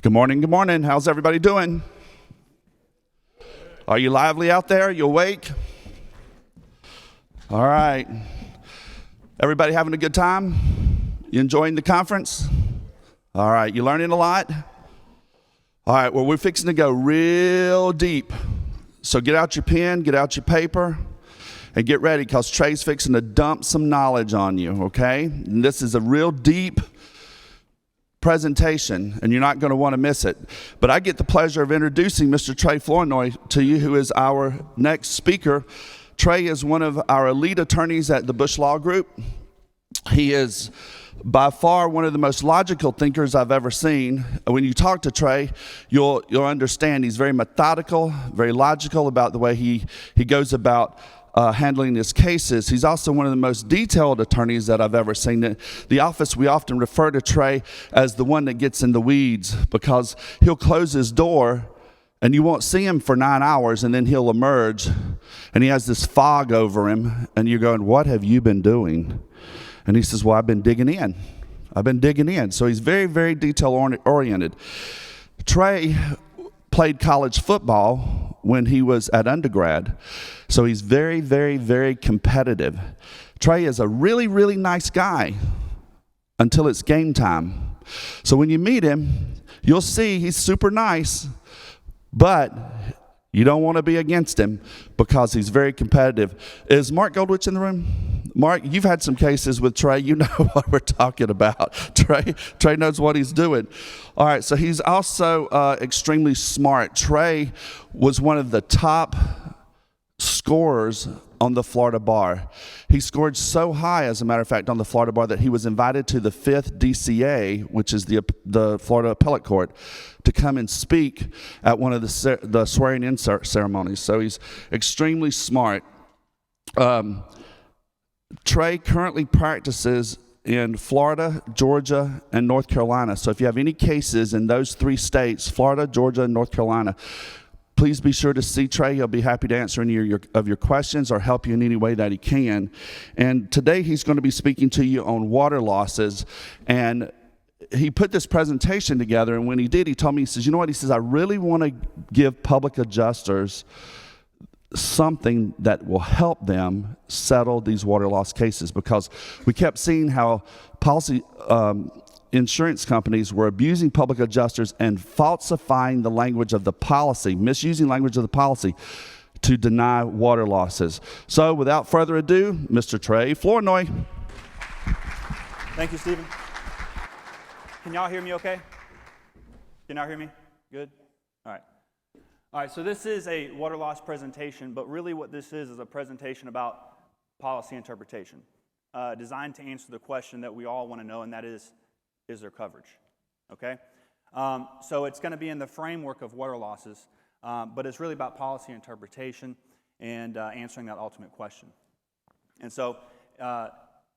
Good morning, good morning. How's everybody doing? Are you lively out there? You awake? All right. Everybody having a good time? You enjoying the conference? All right, you learning a lot? All right, well, we're fixing to go real deep. So get out your pen, get out your paper, and get ready, because Trey's fixing to dump some knowledge on you, okay? And this is a real deep presentation, and you're not going to want to miss it. But I get the pleasure of introducing Mr. Trey Flournoy to you, who is our next speaker. Trey is one of our elite attorneys at the Bush Law Group. He is by far one of the most logical thinkers I've ever seen. When you talk to Trey, you'll understand he's very methodical, very logical about the way he goes about handling his cases. He's also one of the most detailed attorneys that I've ever seen. In the office, we often refer to Trey as the one that gets in the weeds, because he'll close his door and you won't see him for 9 hours, and then he'll emerge and he has this fog over him, and you're going, "What have you been doing?" And he says, "Well, I've been digging in. I've been digging in." So he's very, very detail oriented. Trey played college football when he was at undergrad. So he's very, very, very competitive. Trey is a really, really nice guy until it's game time. So when you meet him, you'll see he's super nice, but you don't want to be against him because he's very competitive. Is Mark Goldwich in the room? Mark, you've had some cases with Trey. You know what we're talking about. Trey knows what he's doing. All right, so he's also extremely smart. Trey was one of the top scorers on the Florida bar. He scored so high, as a matter of fact, on the Florida bar that he was invited to the 5th DCA, which is the Florida Appellate Court, to come and speak at one of the swearing-in ceremonies. So he's extremely smart. Trey currently practices in Florida, Georgia, and North Carolina. So if you have any cases in those 3 states, Florida, Georgia, and North Carolina, please be sure to see Trey. He'll be happy to answer any of your questions or help you in any way that he can. And today he's going to be speaking to you on water losses. And he put this presentation together, and when he did, he told me, he says, "You know what?" He says, "I really want to give public adjusters something that will help them settle these water loss cases," because we kept seeing how insurance companies were abusing public adjusters and falsifying the language of the policy, misusing language of the policy to deny water losses. So without further ado, Mr. Trey Flournoy. Thank you, Stephen. Can y'all hear me okay? Can y'all hear me? Good? All right. All right, so this is a water loss presentation, but really what this is a presentation about policy interpretation, designed to answer the question that we all want to know, and that is there coverage? Okay? So it's going to be in the framework of water losses, but it's really about policy interpretation and answering that ultimate question. And so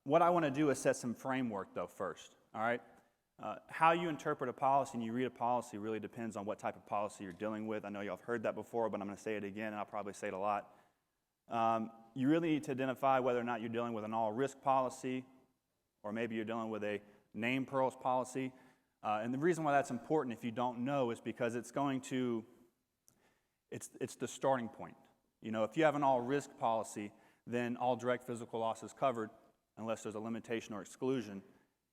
what I want to do is set some framework, though, first. All right? How you interpret a policy and you read a policy really depends on what type of policy you're dealing with. I know y'all have heard that before, but I'm going to say it again, and I'll probably say it a lot. You really need to identify whether or not you're dealing with an all-risk policy, or maybe you're dealing with a name perils policy. And the reason why that's important, if you don't know, is because it's the starting point. You know, if you have an all-risk policy, then all direct physical loss is covered unless there's a limitation or exclusion.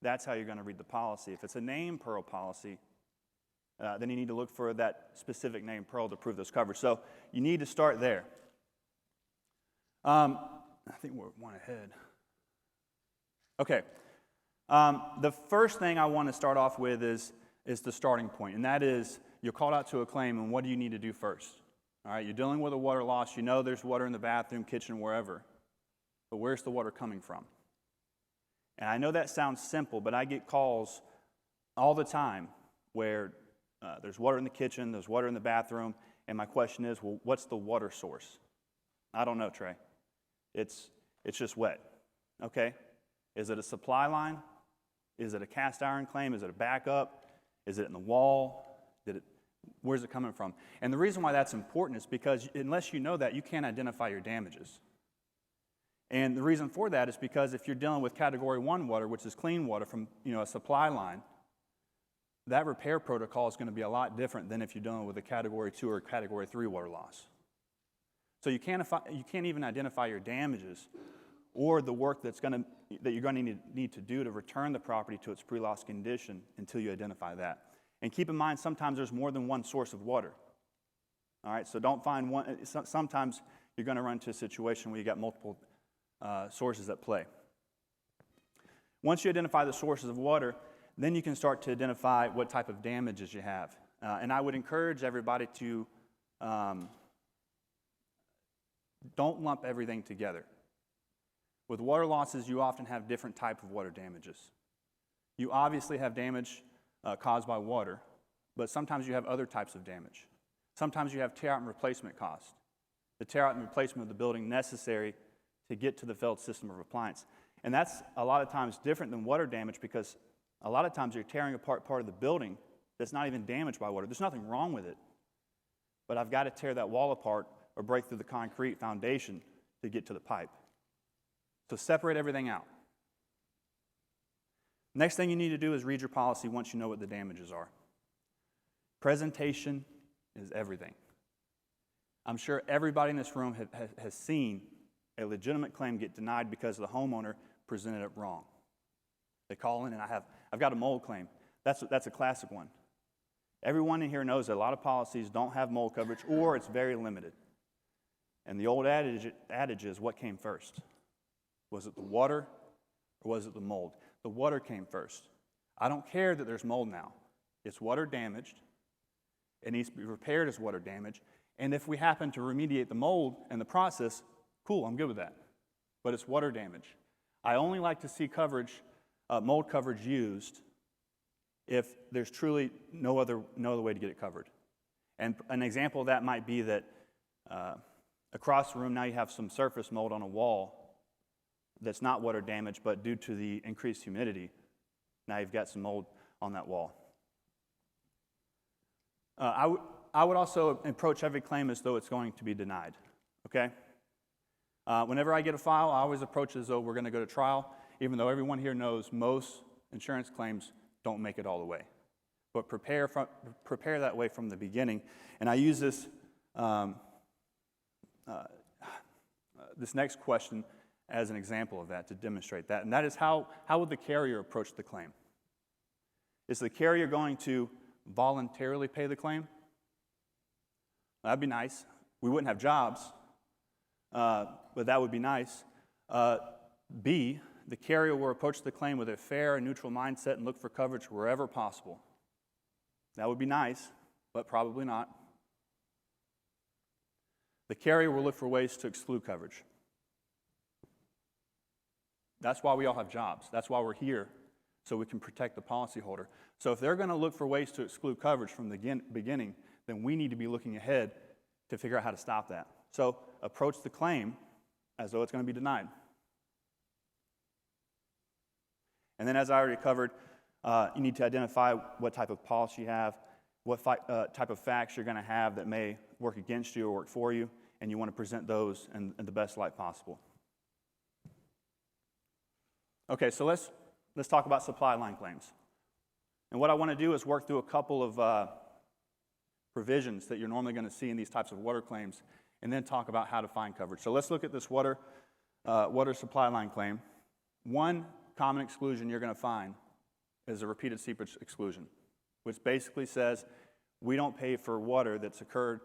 That's how you're going to read the policy. If it's a name peril policy, then you need to look for that specific name peril to prove those coverage. So you need to start there. I think we're one ahead. Okay. The first thing I want to start off with is the starting point, and that is you're called out to a claim, and what do you need to do first? All right, you're dealing with a water loss. You know there's water in the bathroom, kitchen, wherever, but where's the water coming from? And I know that sounds simple, but I get calls all the time where there's water in the kitchen, there's water in the bathroom, and my question is, well, what's the water source? I don't know, Trey. It's just wet. Okay. Is it a supply line? Is it a cast iron claim? Is it a backup? Is it in the wall? Where's it coming from? And the reason why that's important is because unless you know that, you can't identify your damages. And the reason for that is because if you're dealing with Category 1 water, which is clean water from a supply line, that repair protocol is going to be a lot different than if you're dealing with a Category 2 or Category 3 water loss. So you can't even identify your damages or the work that you're going to need to do to return the property to its pre-loss condition until you identify that. And keep in mind, sometimes there's more than one source of water. All right, so don't find one. Sometimes you're going to run into a situation where you got multiple sources at play. Once you identify the sources of water, then you can start to identify what type of damages you have. And I would encourage everybody to don't lump everything together. With water losses, you often have different types of water damages. You obviously have damage caused by water, but sometimes you have other types of damage. Sometimes you have tear-out and replacement costs, the tear-out and replacement of the building necessary to get to the failed system of appliance. And that's a lot of times different than water damage, because a lot of times you're tearing apart part of the building that's not even damaged by water. There's nothing wrong with it, but I've got to tear that wall apart or break through the concrete foundation to get to the pipe. So separate everything out. Next thing you need to do is read your policy once you know what the damages are. Presentation is everything. I'm sure everybody in this room has seen a legitimate claim get denied because the homeowner presented it wrong. They call in and I've got a mold claim. That's a classic one. Everyone in here knows that a lot of policies don't have mold coverage, or it's very limited. And the old adage is, what came first? Was it the water or was it the mold? The water came first. I don't care that there's mold now. It's water damaged. It needs to be repaired as water damage. And if we happen to remediate the mold in the process, cool, I'm good with that. But it's water damage. I only like to see coverage, mold coverage used if there's truly no other way to get it covered. And an example of that might be that across the room now you have some surface mold on a wall that's not water damaged, but due to the increased humidity, now you've got some mold on that wall. I would also approach every claim as though it's going to be denied, okay? Whenever I get a file, I always approach it as though we're going to go to trial, even though everyone here knows most insurance claims don't make it all the way. But prepare that way from the beginning. And I use this, this next question as an example of that to demonstrate that. And that is, how would the carrier approach the claim? Is the carrier going to voluntarily pay the claim? That'd be nice. We wouldn't have jobs, but that would be nice. B, the carrier will approach the claim with a fair and neutral mindset and look for coverage wherever possible. That would be nice, but probably not. The carrier will look for ways to exclude coverage. That's why we all have jobs. That's why we're here, so we can protect the policyholder. So if they're going to look for ways to exclude coverage from the beginning, then we need to be looking ahead to figure out how to stop that. So approach the claim as though it's going to be denied. And then, as I already covered, you need to identify what type of policy you have, what type of facts you're going to have that may work against you or work for you, and you want to present those in the best light possible. Okay, so let's talk about supply line claims. And what I want to do is work through a couple of provisions that you're normally going to see in these types of water claims, and then talk about how to find coverage. So let's look at this water supply line claim. One common exclusion you're going to find is a repeated seepage exclusion, which basically says we don't pay for water that's occurred,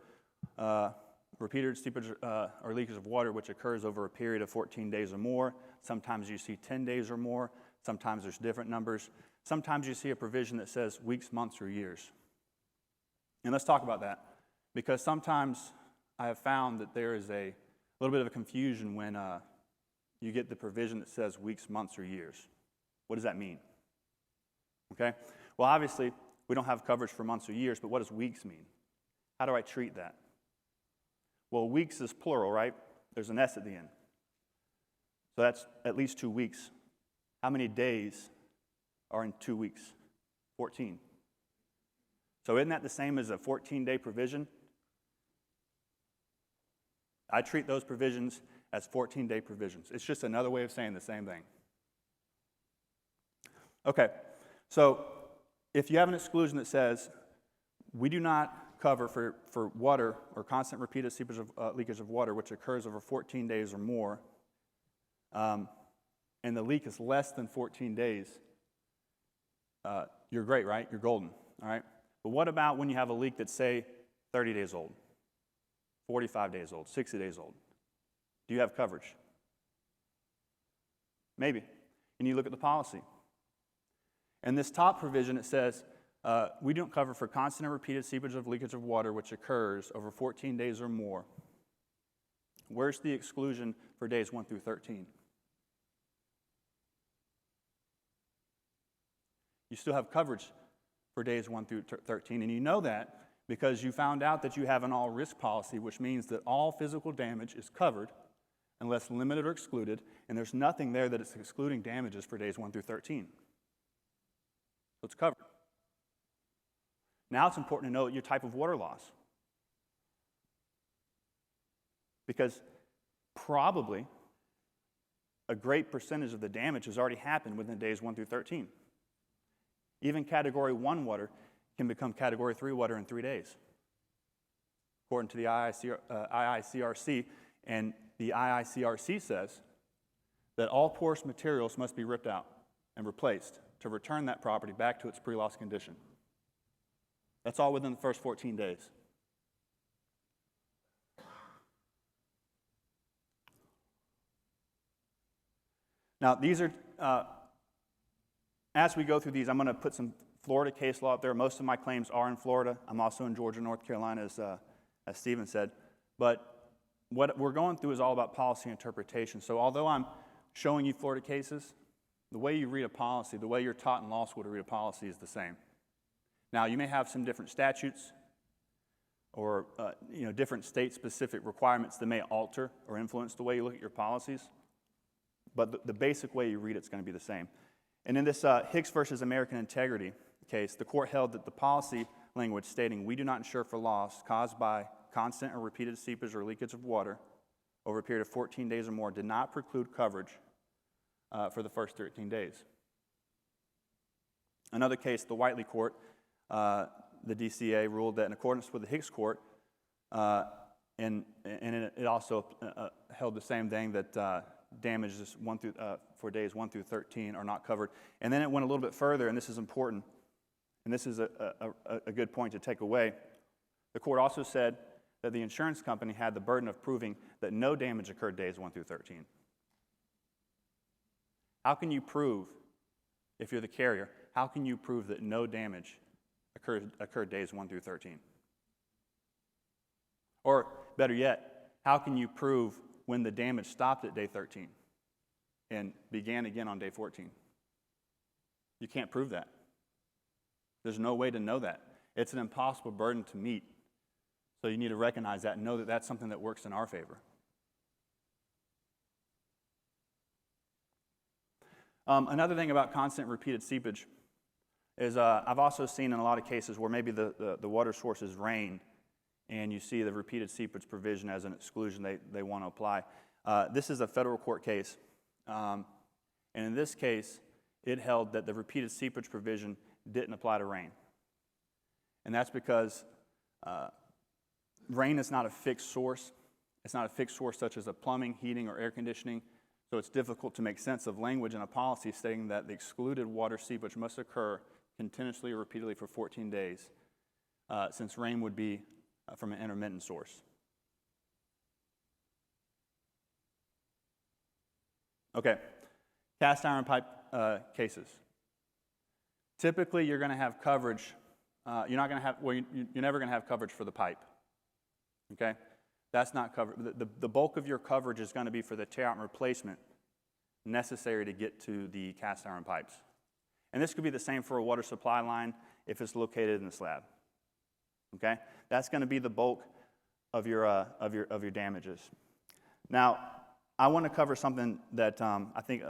repeated seepage or leakage of water which occurs over a period of 14 days or more. Sometimes you see 10 days or more. Sometimes there's different numbers. Sometimes you see a provision that says weeks, months, or years. And let's talk about that, because sometimes I have found that there is a little bit of a confusion when you get the provision that says weeks, months, or years. What does that mean? Okay? Well, obviously, we don't have coverage for months or years, but what does weeks mean? How do I treat that? Well, weeks is plural, right? There's an S at the end. So that's at least 2 weeks. How many days are in 2 weeks? 14. So isn't that the same as a 14-day provision? I treat those provisions as 14-day provisions. It's just another way of saying the same thing. Okay, so if you have an exclusion that says, we do not cover for water or constant repeated seepage of leakage of water which occurs over 14 days or more, and the leak is less than 14 days, you're great, right? You're golden, all right? But what about when you have a leak that's, say, 30 days old, 45 days old, 60 days old? Do you have coverage? Maybe. And you look at the policy. And this top provision, it says, we don't cover for constant and repeated seepage of leakage of water which occurs over 14 days or more. Where's the exclusion for days 1 through 13? You still have coverage for days 1 through 13, and you know that because you found out that you have an all-risk policy, which means that all physical damage is covered unless limited or excluded, and there's nothing there that is excluding damages for days 1 through 13. So it's covered. Now it's important to know your type of water loss, because probably a great percentage of the damage has already happened within days 1 through 13. Even Category 1 water can become Category 3 water in 3 days, according to the IICRC. And the IICRC says that all porous materials must be ripped out and replaced to return that property back to its pre-loss condition. That's all within the first 14 days. Now, these are, as we go through these, I'm going to put some Florida case law up there. Most of my claims are in Florida. I'm also in Georgia, North Carolina, as Stephen said. But what we're going through is all about policy interpretation. So although I'm showing you Florida cases, the way you read a policy, the way you're taught in law school to read a policy is the same. Now, you may have some different statutes or different state-specific requirements that may alter or influence the way you look at your policies, but the basic way you read it's going to be the same. And in this Hicks versus American Integrity case, the court held that the policy language stating, we do not insure for loss caused by constant or repeated seepage or leakage of water over a period of 14 days or more did not preclude coverage for the first 13 days. Another case, the Whiteley Court, the DCA ruled that in accordance with the Hicks Court, and it also held the same thing, that damages for days 1 through 13 are not covered. And then it went a little bit further, and this is important, and this is a good point to take away. The court also said that the insurance company had the burden of proving that no damage occurred days 1 through 13. How can you prove, if you're the carrier, how can you prove that no damage occurred days 1 through 13? Or better yet, how can you prove when the damage stopped at day 13 and began again on day 14? You can't prove that. There's no way to know that. It's an impossible burden to meet. So you need to recognize that and know that that's something that works in our favor. Another thing about constant repeated seepage is I've also seen in a lot of cases where maybe the water source is rain, and you see the repeated seepage provision as an exclusion they want to apply. This is a federal court case, and in this case, it held that the repeated seepage provision didn't apply to rain. And that's because rain is not a fixed source. It's not a fixed source such as a plumbing, heating, or air conditioning, so it's difficult to make sense of language in a policy stating that the excluded water seepage must occur continuously or repeatedly for 14 days, since rain would be from an intermittent source. Okay, cast iron pipe cases. Typically, you're going to have coverage. You're never going to have coverage for the pipe. Okay, that's not covered. The bulk of your coverage is going to be for the tear out and replacement necessary to get to the cast iron pipes. And this could be the same for a water supply line if it's located in the slab. Okay, that's going to be the bulk of your damages. Now, I want to cover something that I think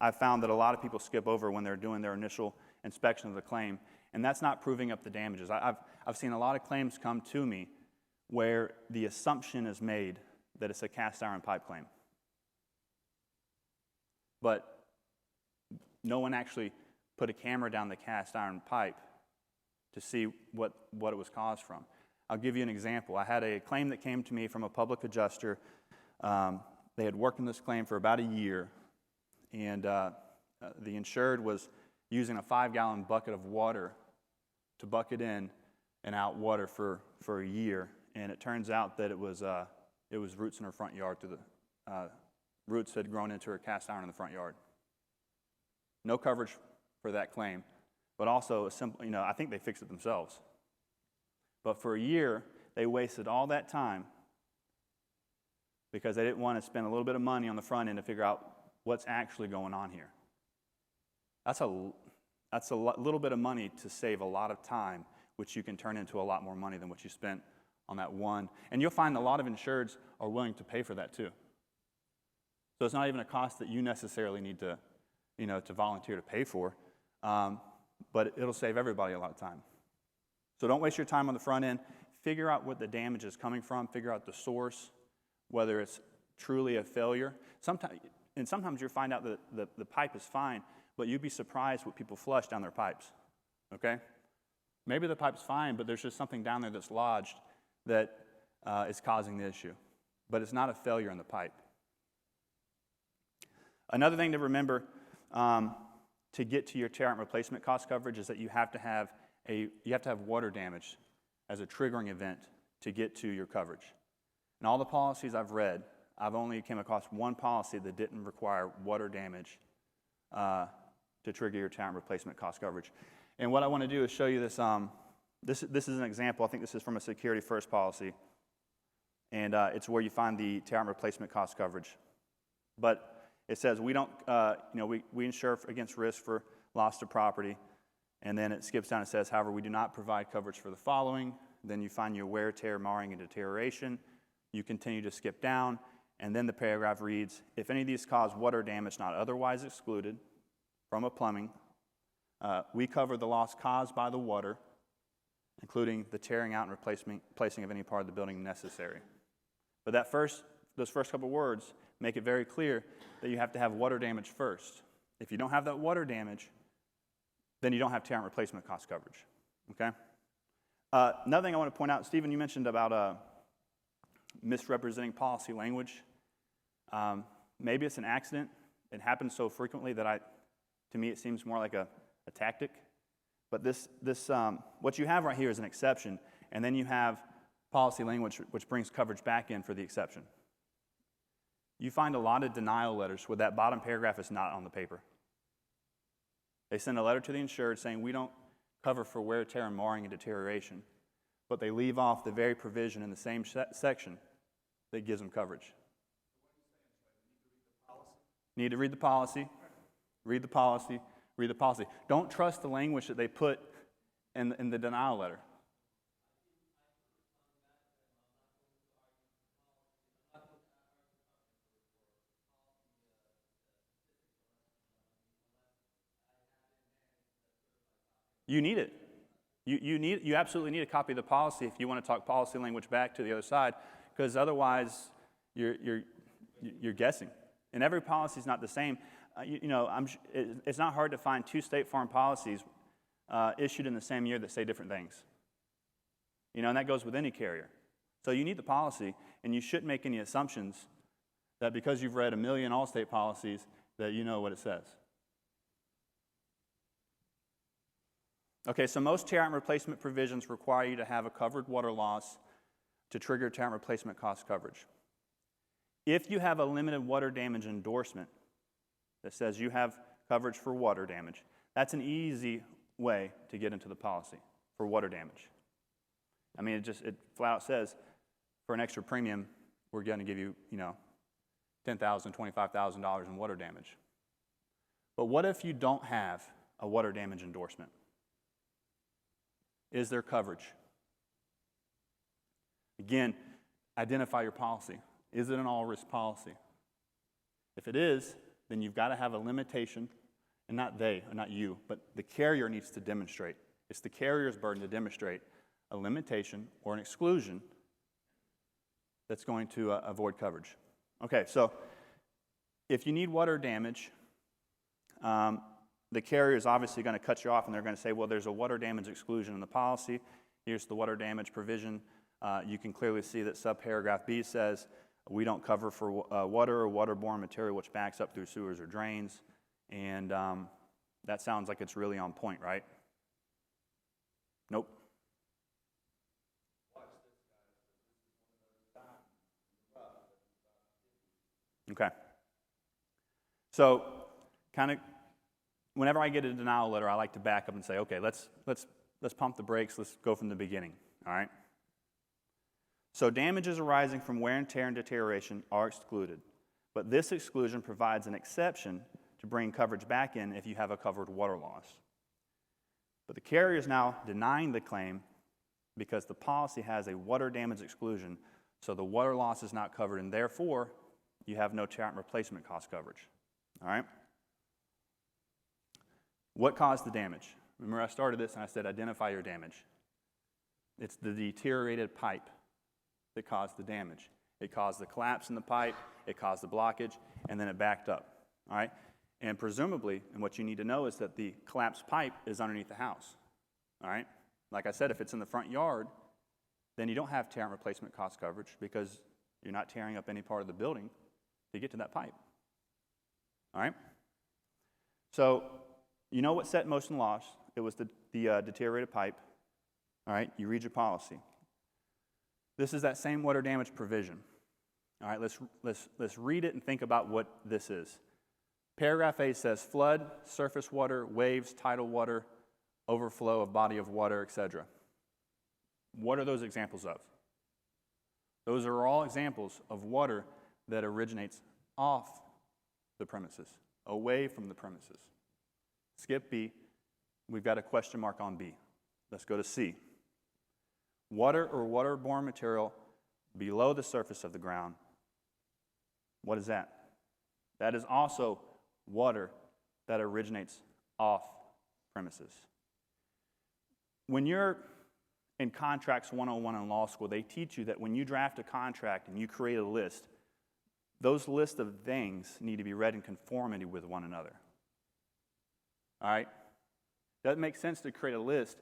I've found that a lot of people skip over when they're doing their initial inspection of the claim, and that's not proving up the damages. I've seen a lot of claims come to me where the assumption is made that it's a cast iron pipe claim, but no one actually put a camera down the cast iron pipe to see what it was caused from. I'll give you an example. I had a claim that came to me from a public adjuster. They had worked on this claim for about a year, and the insured was using a 5-gallon bucket of water to bucket in and out water for a year, and it turns out that it was roots in her front yard. Roots had grown into her cast iron in the front yard. No coverage for that claim, but also a simple, I think they fixed it themselves. But for a year, they wasted all that time because they didn't want to spend a little bit of money on the front end to figure out what's actually going on here. That's a little bit of money to save a lot of time, which you can turn into a lot more money than what you spent on that one. And you'll find a lot of insureds are willing to pay for that too. So it's not even a cost that you necessarily need to, to volunteer to pay for, but it'll save everybody a lot of time. So don't waste your time on the front end. Figure out what the damage is coming from. Figure out the source, whether it's truly a failure. Sometimes you'll find out that the pipe is fine, but you'd be surprised what people flush down their pipes, okay? Maybe the pipe's fine, but there's just something down there that's lodged that is causing the issue. But it's not a failure in the pipe. Another thing to remember to get to your tear out replacement cost coverage is that you have to have water damage as a triggering event to get to your coverage. In all the policies I've read, I've only came across one policy that didn't require water damage to trigger your tear out replacement cost coverage. And what I want to do is show you this. This is an example. I think this is from a Security First policy, and it's where you find the tear out replacement cost coverage. But it says we don't, we insure against risk for loss to property. And then it skips down and says, however, we do not provide coverage for the following. Then you find your wear, tear, marring, and deterioration. You continue to skip down, and then the paragraph reads, if any of these cause water damage not otherwise excluded from a plumbing, we cover the loss caused by the water, including the tearing out and placing of any part of the building necessary. But those first couple words make it very clear that you have to have water damage first. If you don't have that water damage, then you don't have tear out replacement cost coverage, okay? Another thing I want to point out, Stephen, you mentioned about misrepresenting policy language. Maybe it's an accident. It happens so frequently that to me it seems more like a tactic. But what you have right here is an exception, and then you have policy language which brings coverage back in for the exception. You find a lot of denial letters where that bottom paragraph is not on the paper. They send a letter to the insured saying we don't cover for wear, tear, and marring and deterioration, but they leave off the very provision in the same section that gives them coverage. Need to read the policy, read the policy, read the policy. Don't trust the language that they put in the denial letter. You need it. You absolutely need a copy of the policy if you want to talk policy language back to the other side, because otherwise you're guessing. And every policy is not the same. It's not hard to find 2 State Farm policies issued in the same year that say different things. And that goes with any carrier. So you need the policy, and you shouldn't make any assumptions that because you've read 1 million Allstate policies that you know what it says. Okay, so most tear out and replacement provisions require you to have a covered water loss to trigger tear out and replacement cost coverage. If you have a limited water damage endorsement that says you have coverage for water damage, that's an easy way to get into the policy for water damage. I mean, it flat out says for an extra premium, we're going to give you, $10,000, $25,000 in water damage. But what if you don't have a water damage endorsement? Is there coverage? Again, identify your policy. Is it an all-risk policy? If it is, then you've got to have a limitation, and not you, but the carrier needs to demonstrate. It's the carrier's burden to demonstrate a limitation or an exclusion that's going to avoid coverage. Okay, so if you need water damage, the carrier is obviously going to cut you off, and they're going to say, well, there's a water damage exclusion in the policy. Here's the water damage provision. You can clearly see that subparagraph B says we don't cover for water or waterborne material which backs up through sewers or drains. And that sounds like it's really on point, right? Nope. Okay. So, kind of, whenever I get a denial letter, I like to back up and say, okay, let's pump the brakes. Let's go from the beginning. All right. So, damages arising from wear and tear and deterioration are excluded, but this exclusion provides an exception to bring coverage back in if you have a covered water loss. But the carrier is now denying the claim because the policy has a water damage exclusion, so the water loss is not covered, and therefore you have no tear and replacement cost coverage. All right? What caused the damage? Remember, I started this and I said identify your damage. It's the deteriorated pipe that caused the damage. It caused the collapse in the pipe, it caused the blockage, and then it backed up. All right? And presumably, and what you need to know is that the collapsed pipe is underneath the house. All right? Like I said, if it's in the front yard, then you don't have tear and replacement cost coverage because you're not tearing up any part of the building to get to that pipe. All right? So, you know what set in motion the loss. It was the deteriorated pipe. All right? You read your policy. This is that same water damage provision. All right? Let's read it and think about what this is. Paragraph A says flood, surface water, waves, tidal water, overflow of body of water, etc. What are those examples of? Those are all examples of water that originates off the premises, away from the premises. Skip B. We've got a question mark on B. Let's go to C. Water or waterborne material below the surface of the ground. What is that? That is also water that originates off premises. When you're in Contracts 101 in law school, they teach you that when you draft a contract and you create a list, those lists of things need to be read in conformity with one another. All right? Doesn't make sense to create a list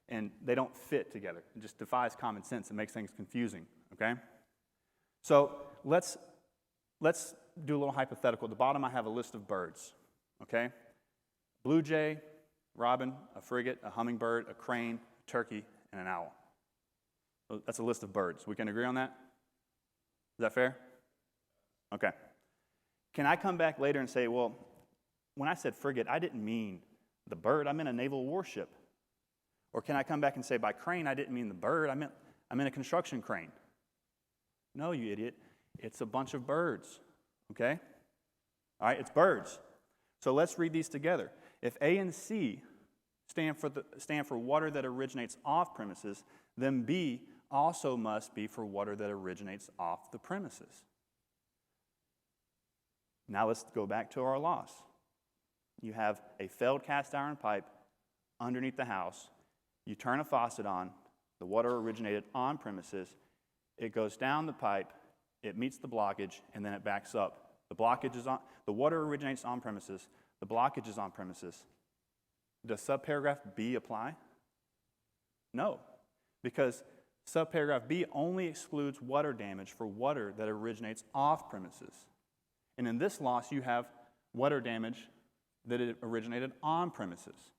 and they don't fit together. It just defies common sense. It makes things confusing, okay? So let's do a little hypothetical. At the bottom, I have a list of birds, okay? Blue jay, robin, a frigate, a hummingbird, a crane, a turkey, and an owl. So that's a list of birds. We can agree on that? Is that fair? Okay. Can I come back later and say, well, when I said frigate, I didn't mean the bird. I meant a naval warship. Or can I come back and say, by crane, I didn't mean the bird. I meant a construction crane. No, you idiot. It's a bunch of birds. Okay? All right, it's birds. So let's read these together. If A and C stand for water that originates off premises, then B also must be for water that originates off the premises. Now let's go back to our loss. You have a failed cast iron pipe underneath the house. You turn a faucet on. The water originated on premises. It goes down the pipe. It meets the blockage, and then it backs up. The water originates on premises. The blockage is on premises. Does subparagraph B apply? No, because subparagraph B only excludes water damage for water that originates off premises. And in this loss, you have water damage that it originated on premises.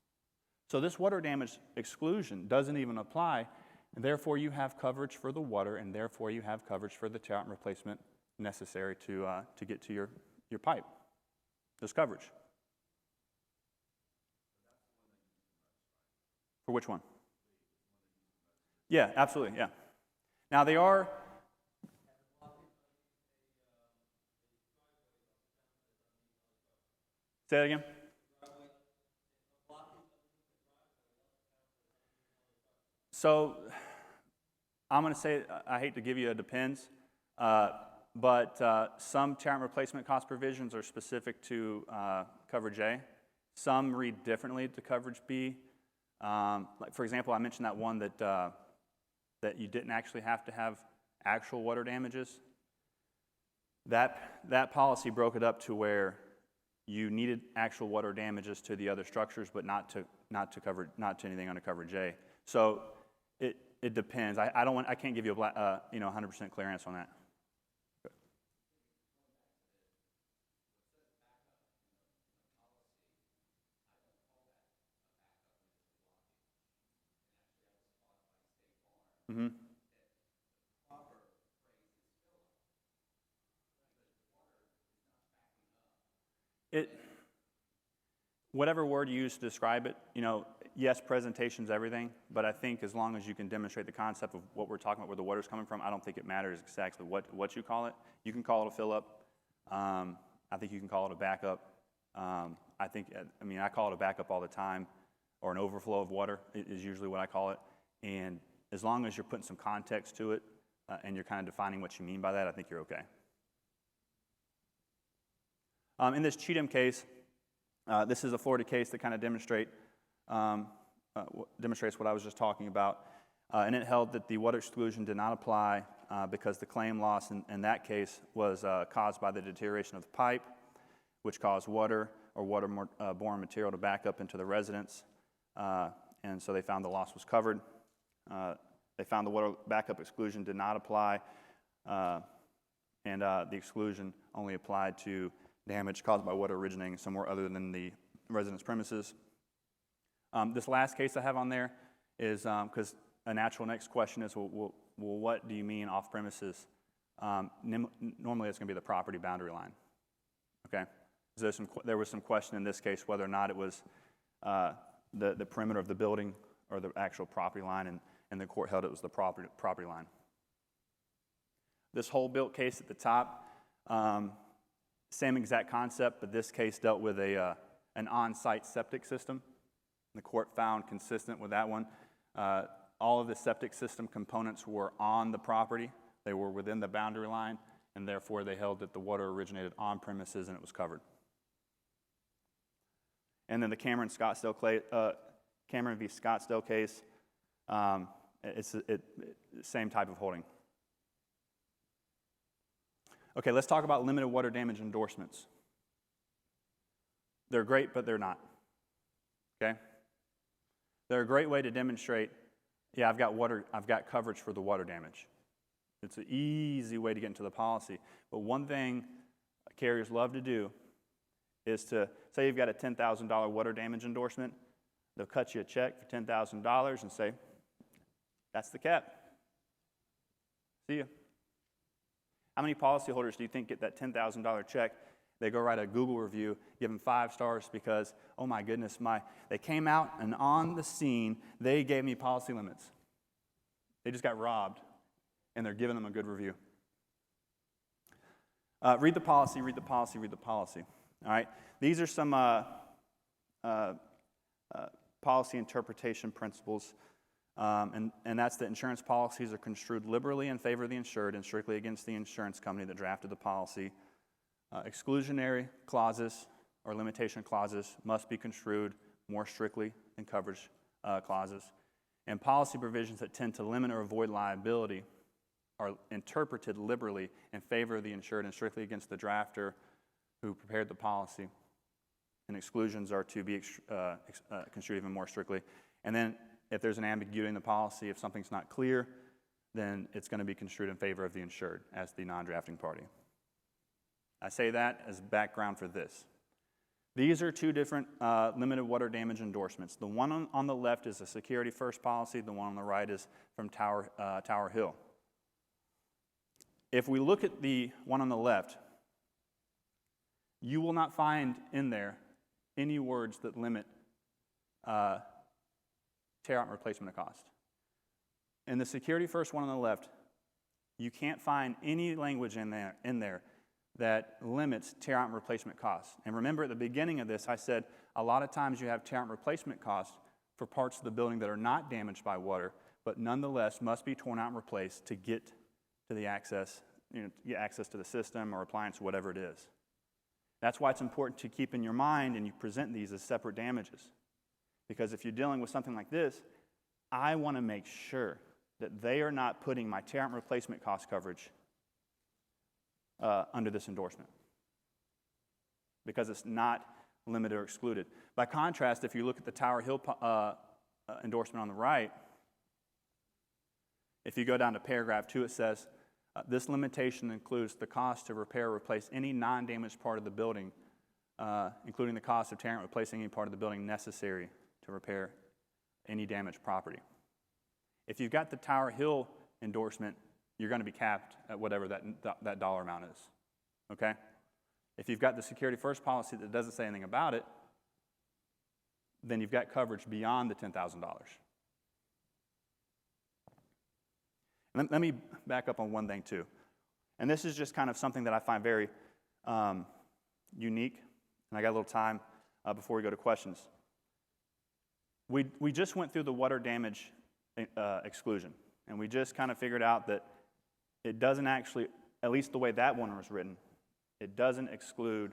So this water damage exclusion doesn't even apply, and therefore you have coverage for the water, and therefore you have coverage for the tear-out replacement necessary to get to your pipe. There's coverage. For which one? Yeah, absolutely, yeah. Now they are... Say that again. So I'm going to say, I hate to give you a depends, but some tear-out replacement cost provisions are specific to coverage A. Some read differently to coverage B. Like for example, I mentioned that one that you didn't actually have to have actual water damages. That policy broke it up to where you needed actual water damages to the other structures, but not to anything under coverage A. So it depends. I can't give you a 100% clear answer on that. Mm-hmm. Whatever word you use to describe it, yes, presentation's everything, but I think as long as you can demonstrate the concept of what we're talking about, where the water's coming from, I don't think it matters exactly what you call it. You can call it a fill-up. I think you can call it a backup. I call it a backup all the time, or an overflow of water is usually what I call it. And as long as you're putting some context to it, and you're kind of defining what you mean by that, I think you're okay. In this Cheatham case, this is a Florida case that kind of demonstrates what I was just talking about. And it held that the water exclusion did not apply because the claim loss in that case was caused by the deterioration of the pipe, which caused water or water-borne material to back up into the residence. And so they found the loss was covered. They found the water backup exclusion did not apply, and the exclusion only applied to damage caused by water originating somewhere other than the residence premises. This last case I have on there is because a natural next question is, well, what do you mean off premises? Normally, it's going to be the property boundary line. Okay, so there was some question in this case whether or not it was the perimeter of the building or the actual property line, and the court held it was the property line. This whole built case at the top, same exact concept, but this case dealt with an on-site septic system. The court found consistent with that one. All of the septic system components were on the property. They were within the boundary line, and therefore they held that the water originated on premises and it was covered. And then the Cameron v. Scottsdale case, it's the same type of holding. Okay, let's talk about limited water damage endorsements. They're great, but they're not. Okay? They're a great way to demonstrate, yeah, I've got coverage for the water damage. It's an easy way to get into the policy. But one thing carriers love to do is to say you've got a $10,000 water damage endorsement. They'll cut you a check for $10,000 and say, that's the cap. See ya. How many policyholders do you think get that $10,000 check? They go write a Google review, give them 5 stars because, oh my goodness, they came out and on the scene, they gave me policy limits. They just got robbed, and they're giving them a good review. Read the policy, read the policy, read the policy. All right? These are some policy interpretation principles. And that's that insurance policies are construed liberally in favor of the insured and strictly against the insurance company that drafted the policy. Exclusionary clauses or limitation clauses must be construed more strictly than coverage clauses. And policy provisions that tend to limit or avoid liability are interpreted liberally in favor of the insured and strictly against the drafter who prepared the policy. And exclusions are to be construed even more strictly. And then if there's an ambiguity in the policy, if something's not clear, then it's going to be construed in favor of the insured as the non-drafting party. I say that as background for this. These are 2 different limited water damage endorsements. The one on the left is a security first policy. The one on the right is from Tower Hill. If we look at the one on the left, you will not find in there any words that limit tear out and replacement of cost. In the security first one on the left, you can't find any language in there that limits tear out and replacement costs. And remember at the beginning of this, I said a lot of times you have tear out and replacement costs for parts of the building that are not damaged by water, but nonetheless must be torn out and replaced to get to the access, get access to the system or appliance, whatever it is. That's why it's important to keep in your mind and you present these as separate damages. Because if you're dealing with something like this, I want to make sure that they are not putting my tear out and replacement cost coverage under this endorsement. because it's not limited or excluded. By contrast, if you look at the Tower Hill endorsement on the right, if you go down to paragraph 2, it says, this limitation includes the cost to repair or replace any non-damaged part of the building, including the cost of tearing or replacing any part of the building necessary to repair any damaged property. If you've got the Tower Hill endorsement, you're going to be capped at whatever that dollar amount is, okay? If you've got the Security First policy that doesn't say anything about it, then you've got coverage beyond the $10,000. Let me back up on one thing too. And this is just kind of something that I find very unique, and I got a little time before we go to questions. We just went through the water damage exclusion, and we just kind of figured out that it doesn't actually, at least the way that one was written, it doesn't exclude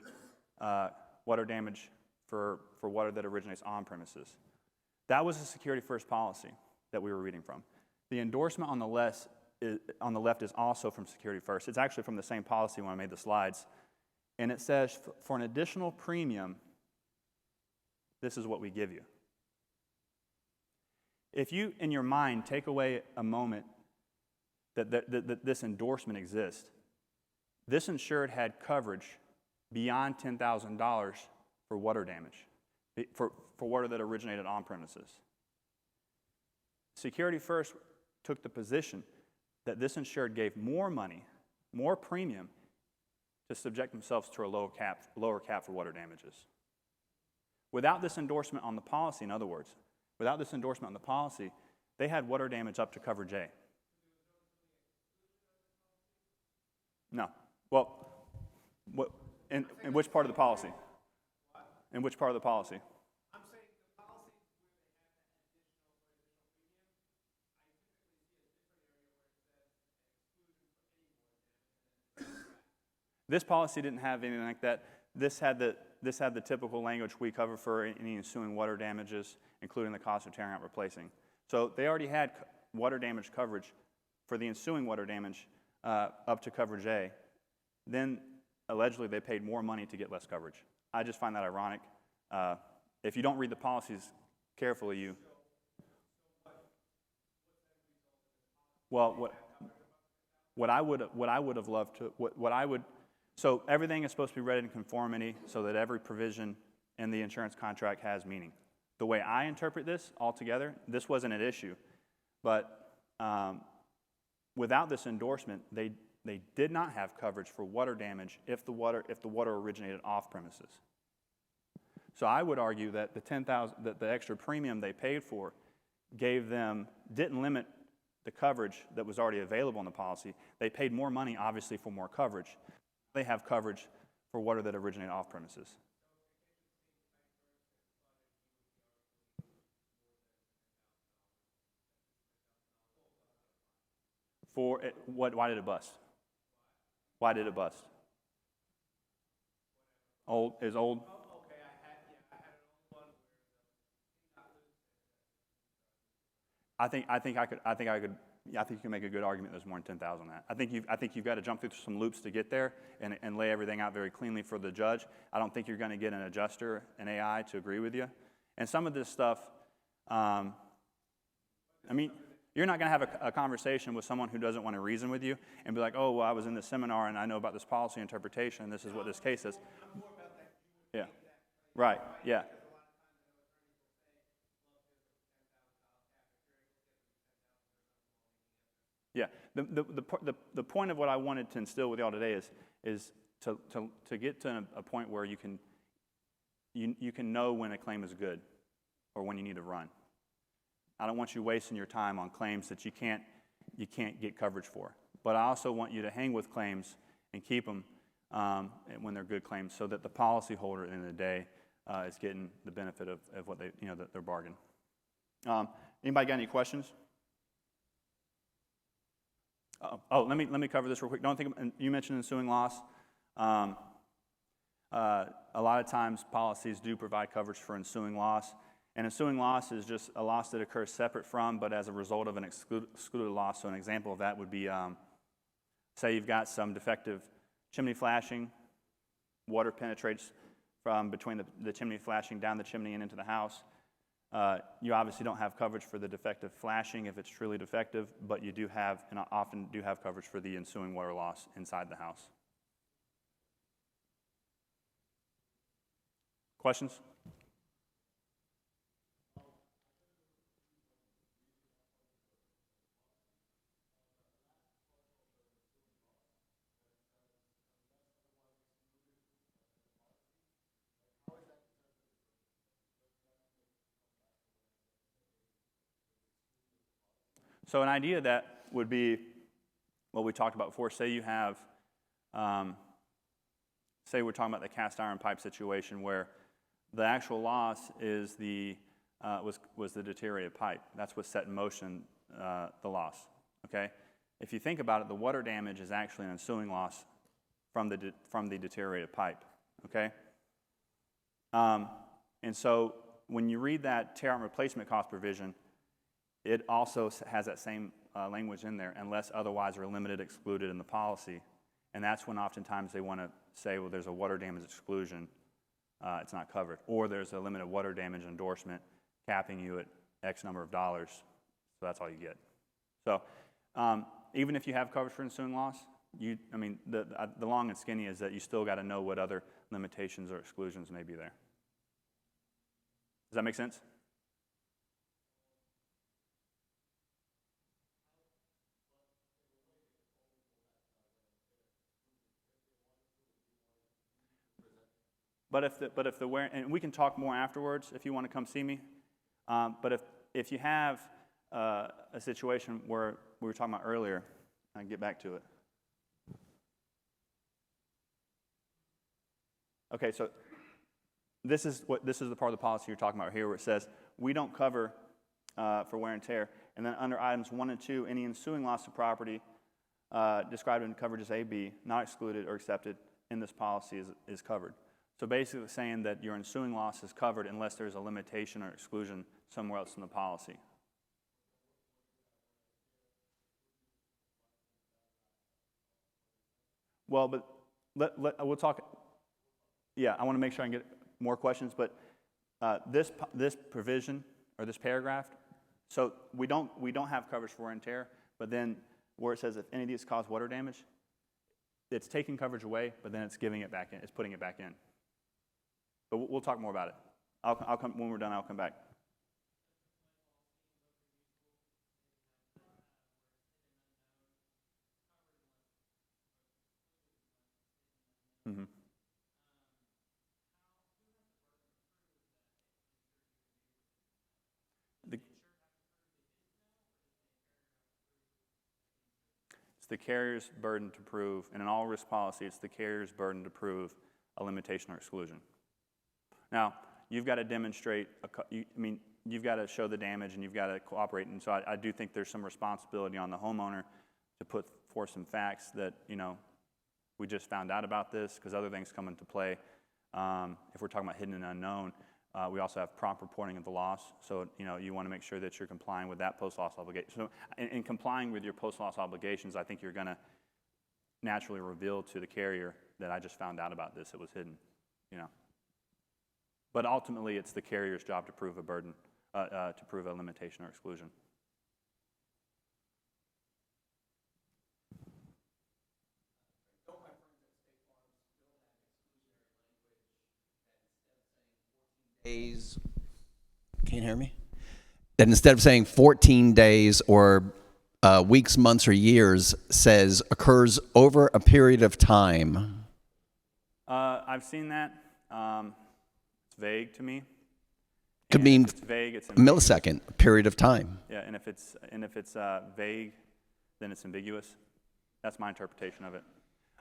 water damage for water that originates on premises. That was the Security First policy that we were reading from. The endorsement on the left is also from Security First. It's actually from the same policy when I made the slides. And it says, for an additional premium, this is what we give you. If you, in your mind, take away a moment that this endorsement exists, this insured had coverage beyond $10,000 for water damage, for water that originated on premises. Security First took the position that this insured gave more money, more premium, to subject themselves to a lower cap for water damages. Without this endorsement on the policy, in other words, without this endorsement on the policy, they had water damage up to coverage A. No. Well, in which part of the policy? In which part of the policy? I'm saying the policies where they have that additional for additional premium, I typically see a different area where it says exclusion for any more damage. This policy didn't have anything like that. This had the typical language we cover for any ensuing water damages, including the cost of tearing out, replacing. So they already had water damage coverage for the ensuing water damage up to coverage A. Then, allegedly, they paid more money to get less coverage. I just find that ironic. If you don't read the policies carefully, you... Well, what I would have loved to... So everything is supposed to be read in conformity so that every provision in the insurance contract has meaning. The way I interpret this altogether, this wasn't an issue, but without this endorsement, they did not have coverage for water damage if the water originated off premises. So I would argue that the extra premium they paid for didn't limit the coverage that was already available in the policy. They paid more money, obviously, for more coverage. They have coverage for water that originated off premises. Why did it bust? Why did it bust? Old is old. Oh, okay, I had an old one where I think you can make a good argument there's more than 10,000 on that. I think you've got to jump through some loops to get there and lay everything out very cleanly for the judge. I don't think you're going to get an adjuster, an AI, to agree with you. And some of this stuff, you're not going to have a conversation with someone who doesn't want to reason with you and be like, oh, well, I was in this seminar and I know about this policy interpretation and this is what this case is. Yeah. Right. Yeah. Yeah. The point of what I wanted to instill with y'all today is to get to a point where you can know when a claim is good or when you need to run. I don't want you wasting your time on claims that you can't get coverage for. But I also want you to hang with claims and keep them when they're good claims, so that the policyholder at the end of the day is getting the benefit of what their bargain. Anybody got any questions? Let me cover this real quick. Don't think you mentioned ensuing loss. A lot of times policies do provide coverage for ensuing loss. And ensuing loss is just a loss that occurs separate from, but as a result of an excluded loss. So an example of that would be, say you've got some defective chimney flashing, water penetrates from between the chimney flashing down the chimney and into the house. You obviously don't have coverage for the defective flashing if it's truly defective, but you do have, and often do have coverage for the ensuing water loss inside the house. Questions? So an idea that would be what we talked about before. Say you have, say we're talking about the cast iron pipe situation where the actual loss is was the deteriorated pipe. That's what set in motion the loss. Okay. If you think about it, the water damage is actually an ensuing loss from the deteriorated pipe. Okay. And so when you read that tear out and replacement cost provision, it also has that same language in there, unless otherwise are limited, excluded in the policy. And that's when oftentimes they want to say, well, there's a water damage exclusion, it's not covered. Or there's a limited water damage endorsement capping you at X number of dollars, so that's all you get. So even if you have coverage for ensuing loss, the long and skinny is that you still got to know what other limitations or exclusions may be there. Does that make sense? But if the wear, and we can talk more afterwards if you want to come see me. But if you have a situation where we were talking about earlier, I can get back to it. Okay, so this is the part of the policy you're talking about here, where it says we don't cover for wear and tear, and then under items 1 and 2, any ensuing loss of property described in coverages A, B, not excluded or accepted in this policy is covered. So basically saying that your ensuing loss is covered unless there's a limitation or exclusion somewhere else in the policy. Well, but we'll talk. Yeah, I want to make sure I can get more questions, but this provision or this paragraph, so we don't have coverage for wear and tear, but then where it says if any of these cause water damage, it's taking coverage away, but then it's giving it back in. It's putting it back in. But we'll talk more about it. I'll come when we're done. I'll come back. Mm-hmm. It's the carrier's burden to prove, and in all risk policy, it's the carrier's burden to prove a limitation or exclusion. Now, you've got to demonstrate, you've got to show the damage and you've got to cooperate. And so I do think there's some responsibility on the homeowner to put forth some facts that, we just found out about this, because other things come into play. If we're talking about hidden and unknown, we also have prompt reporting of the loss. So, you want to make sure that you're complying with that post-loss obligation. So in complying with your post-loss obligations, I think you're going to naturally reveal to the carrier that I just found out about this, it was hidden, But ultimately, it's the carrier's job to prove a burden, to prove a limitation or exclusion. Don't my friends at State Farm still have exclusionary language that instead of saying 14 days? Can't hear me? That instead of saying 14 days or weeks, months, or years, says occurs over a period of time? I've seen that. It's vague to me. Could mean it's vague, it's a millisecond, a period of time. Yeah, and if it's vague, then it's ambiguous. That's my interpretation of it.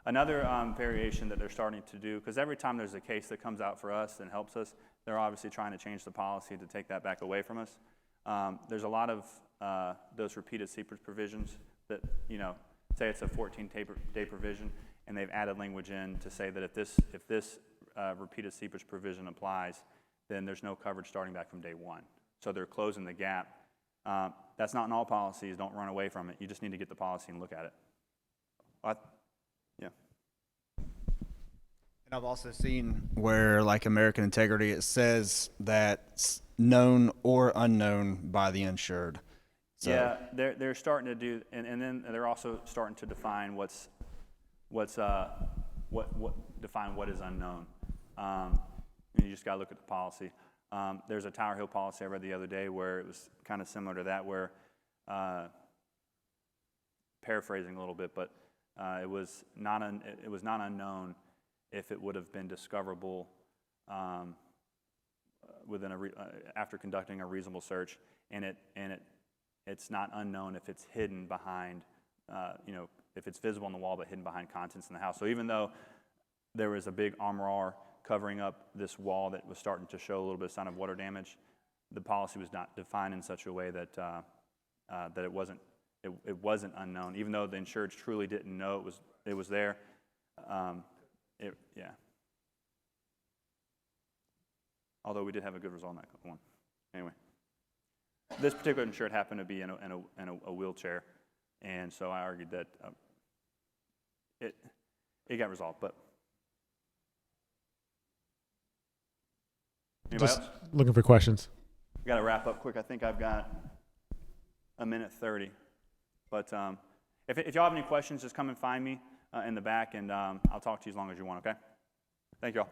Another variation that they're starting to do, because every time there's a case that comes out for us and helps us, they're obviously trying to change the policy to take that back away from us. There's a lot of those repeated seepage provisions that, say it's a 14-day provision, and they've added language in to say that if this repeated seepage provision applies, then there's no coverage starting back from day one. So they're closing the gap. That's not in all policies. Don't run away from it. You just need to get the policy and look at it. Yeah. And I've also seen where, like American Integrity, it says that known or unknown by the insured. So, Yeah, they're starting to do, and then they're also starting to define what define what is unknown. And you just got to look at the policy. There's a Tower Hill policy I read the other day where it was kind of similar to that, where paraphrasing a little bit, but it was not unknown if it would have been discoverable within after conducting a reasonable search, and it's not unknown if it's hidden behind, if it's visible on the wall but hidden behind contents in the house. So even though there was a big armor covering up this wall that was starting to show a little bit of sign of water damage, the policy was not defined in such a way that that it wasn't unknown, even though the insured truly didn't know it was there. Yeah. Although we did have a good result on that one. Anyway, this particular insured happened to be in a wheelchair, and so I argued that it got resolved. But anybody Just else? looking for questions. We got to wrap up quick. I think I've got a minute 30. But if y'all have any questions, just come and find me in the back, and I'll talk to you as long as you want, okay? Thank you all.